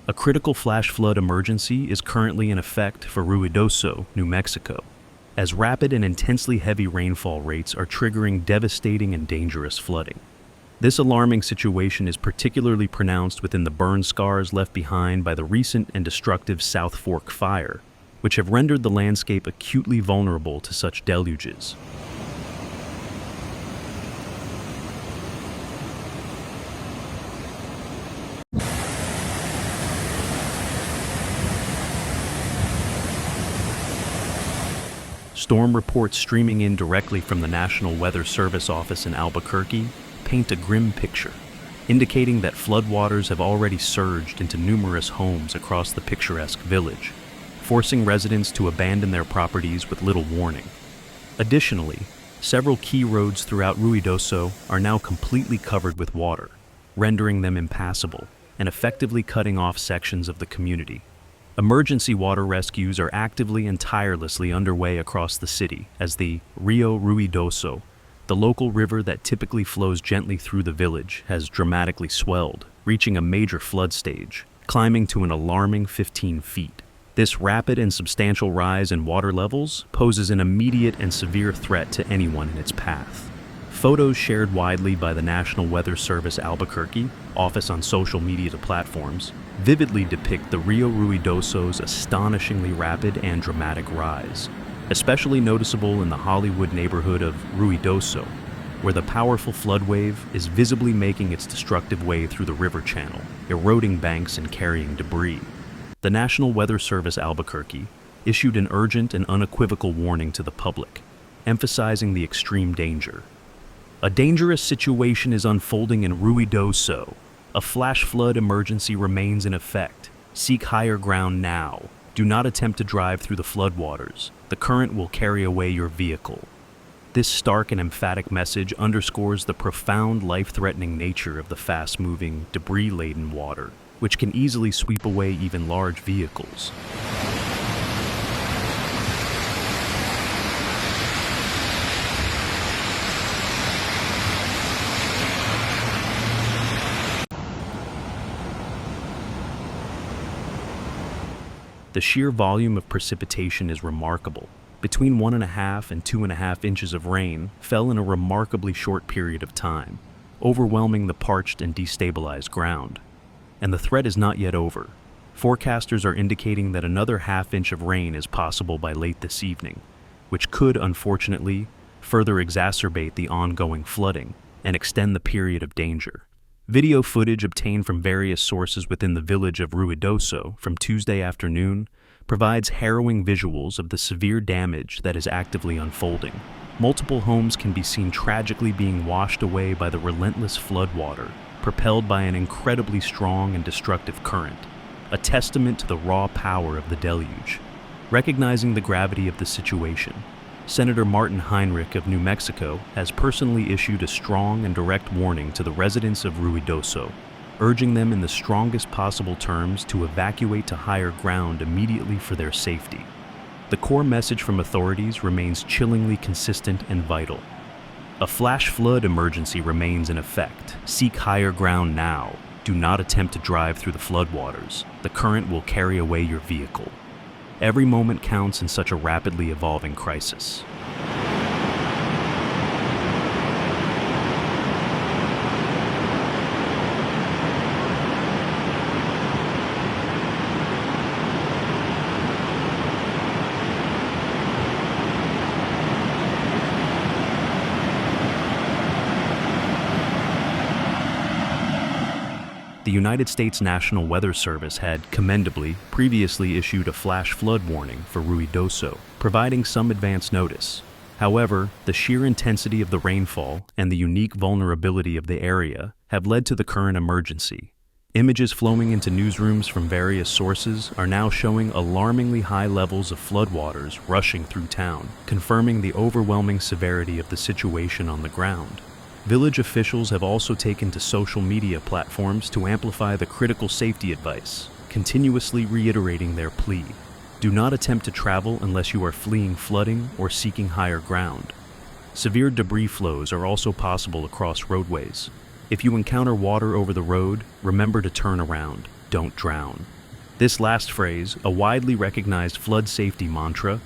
A critical flash flood emergency is currently in effect for Ruidoso, New Mexico, as rapid and intensely heavy rainfall rates are triggering devastating and dangerous flooding. This alarming situation is particularly pronounced within the burn scars left behind by the recent and destructive South Fork fire, which have rendered the landscape acutely vulnerable to such deluges. Storm reports streaming in directly from the National Weather Service office in Albuquerque paint a grim picture, indicating that floodwaters have already surged into numerous homes across the picturesque village, forcing residents to abandon their properties with little warning. Additionally, several key roads throughout Ruidoso are now completely covered with water, rendering them impassable and effectively cutting off sections of the community. Emergency water rescues are actively and tirelessly underway across the city as the Rio Ruidoso, the local river that typically flows gently through the village, has dramatically swelled, reaching a major flood stage, climbing to an alarming 15 feet. This rapid and substantial rise in water levels poses an immediate and severe threat to anyone in its path. Photos shared widely by the National Weather Service Albuquerque office on social media platforms vividly depict the Rio Ruidoso's astonishingly rapid and dramatic rise, especially noticeable in the Hollywood neighborhood of Ruidoso, where the powerful flood wave is visibly making its destructive way through the river channel, eroding banks and carrying debris. The National Weather Service Albuquerque issued an urgent and unequivocal warning to the public, emphasizing the extreme danger. A dangerous situation is unfolding in Ruidoso. A flash flood emergency remains in effect. Seek higher ground now. Do not attempt to drive through the floodwaters. The current will carry away your vehicle. This stark and emphatic message underscores the profound life-threatening nature of the fast-moving, debris-laden water, which can easily sweep away even large vehicles. The sheer volume of precipitation is remarkable. Between 1.5 and 2.5 inches of rain fell in a remarkably short period of time, overwhelming the parched and destabilized ground. And the threat is not yet over. Forecasters are indicating that another half-inch of rain is possible by late this evening, which could, unfortunately, further exacerbate the ongoing flooding and extend the period of danger. Video footage obtained from various sources within the village of Ruidoso from Tuesday afternoon provides harrowing visuals of the severe damage that is actively unfolding. Multiple homes can be seen tragically being washed away by the relentless floodwater, propelled by an incredibly strong and destructive current, a testament to the raw power of the deluge. Recognizing the gravity of the situation, Senator Martin Heinrich of New Mexico has personally issued a strong and direct warning to the residents of Ruidoso, urging them in the strongest possible terms to evacuate to higher ground immediately for their safety. The core message from authorities remains chillingly consistent and vital. A flash flood emergency remains in effect. Seek higher ground now. Do not attempt to drive through the floodwaters. The current will carry away your vehicle. Every moment counts in such a rapidly evolving crisis. The United States National Weather Service had, commendably, previously issued a flash flood warning for Ruidoso, providing some advance notice. However, the sheer intensity of the rainfall and the unique vulnerability of the area have led to the current emergency. Images flowing into newsrooms from various sources are now showing alarmingly high levels of floodwaters rushing through town, confirming the overwhelming severity of the situation on the ground. Village officials have also taken to social media platforms to amplify the critical safety advice, continuously reiterating their plea. Do not attempt to travel unless you are fleeing flooding or seeking higher ground. Severe debris flows are also possible across roadways. If you encounter water over the road, remember to turn around. don't drown. This last phrase, a widely recognized flood safety mantra,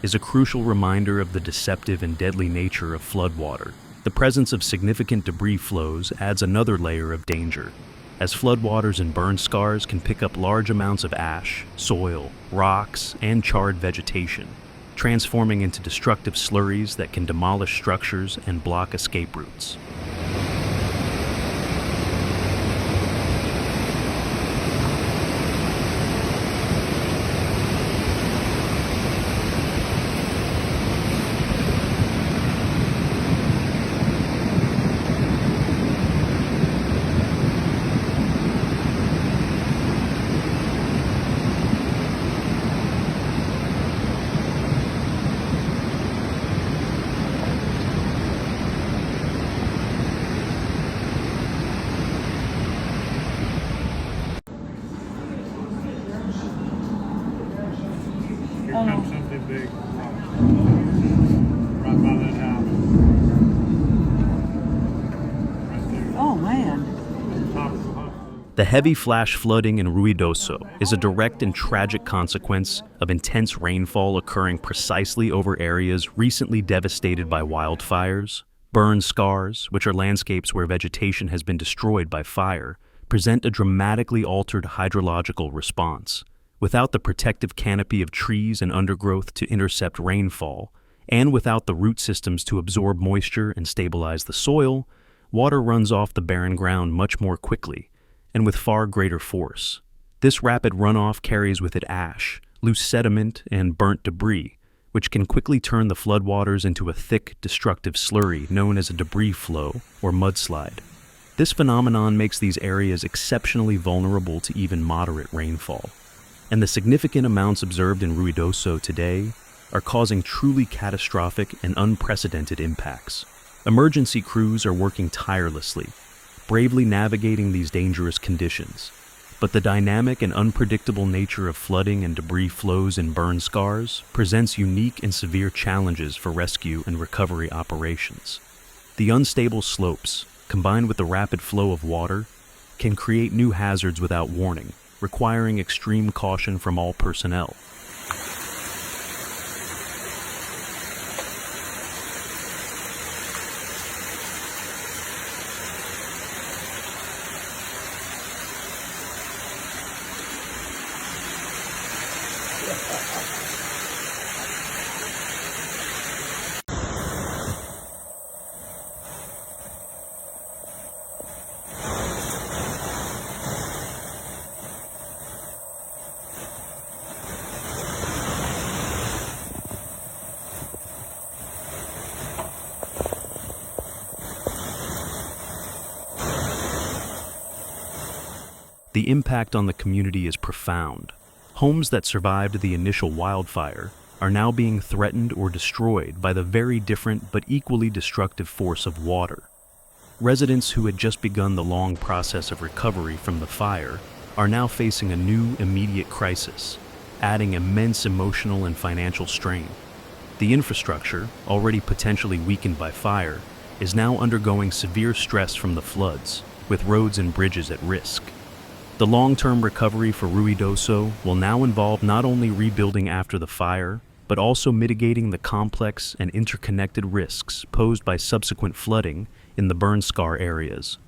is a crucial reminder of the deceptive and deadly nature of floodwater. The presence of significant debris flows adds another layer of danger, as floodwaters and burn scars can pick up large amounts of ash, soil, rocks, and charred vegetation, transforming into destructive slurries that can demolish structures and block escape routes. Here comes something big. Right by that house. Right there. Oh man. Top of the house. The heavy flash flooding in Ruidoso is a direct and tragic consequence of intense rainfall occurring precisely over areas recently devastated by wildfires. Burn scars, which are landscapes where vegetation has been destroyed by fire, present a dramatically altered hydrological response. Without the protective canopy of trees and undergrowth to intercept rainfall, and without the root systems to absorb moisture and stabilize the soil, water runs off the barren ground much more quickly, and with far greater force. This rapid runoff carries with it ash, loose sediment, and burnt debris, which can quickly turn the floodwaters into a thick, destructive slurry known as a debris flow or mudslide. This phenomenon makes these areas exceptionally vulnerable to even moderate rainfall, and the significant amounts observed in Ruidoso today are causing truly catastrophic and unprecedented impacts. Emergency crews are working tirelessly, bravely navigating these dangerous conditions, but the dynamic and unpredictable nature of flooding and debris flows in burn scars presents unique and severe challenges for rescue and recovery operations. The unstable slopes, combined with the rapid flow of water, can create new hazards without warning, requiring extreme caution from all personnel. The impact on the community is profound. Homes that survived the initial wildfire are now being threatened or destroyed by the very different but equally destructive force of water. Residents who had just begun the long process of recovery from the fire are now facing a new immediate crisis, adding immense emotional and financial strain. The infrastructure, already potentially weakened by fire, is now undergoing severe stress from the floods, with roads and bridges at risk. The long-term recovery for Ruidoso will now involve not only rebuilding after the fire, but also mitigating the complex and interconnected risks posed by subsequent flooding in the burn scar areas.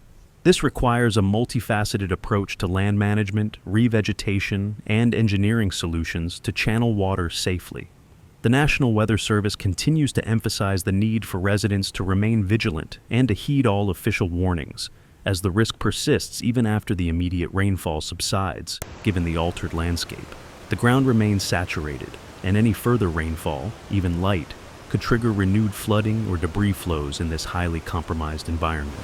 This requires a multifaceted approach to land management, revegetation, and engineering solutions to channel water safely. The National Weather Service continues to emphasize the need for residents to remain vigilant and to heed all official warnings, as the risk persists even after the immediate rainfall subsides, given the altered landscape. The ground remains saturated, and any further rainfall, even light, could trigger renewed flooding or debris flows in this highly compromised environment.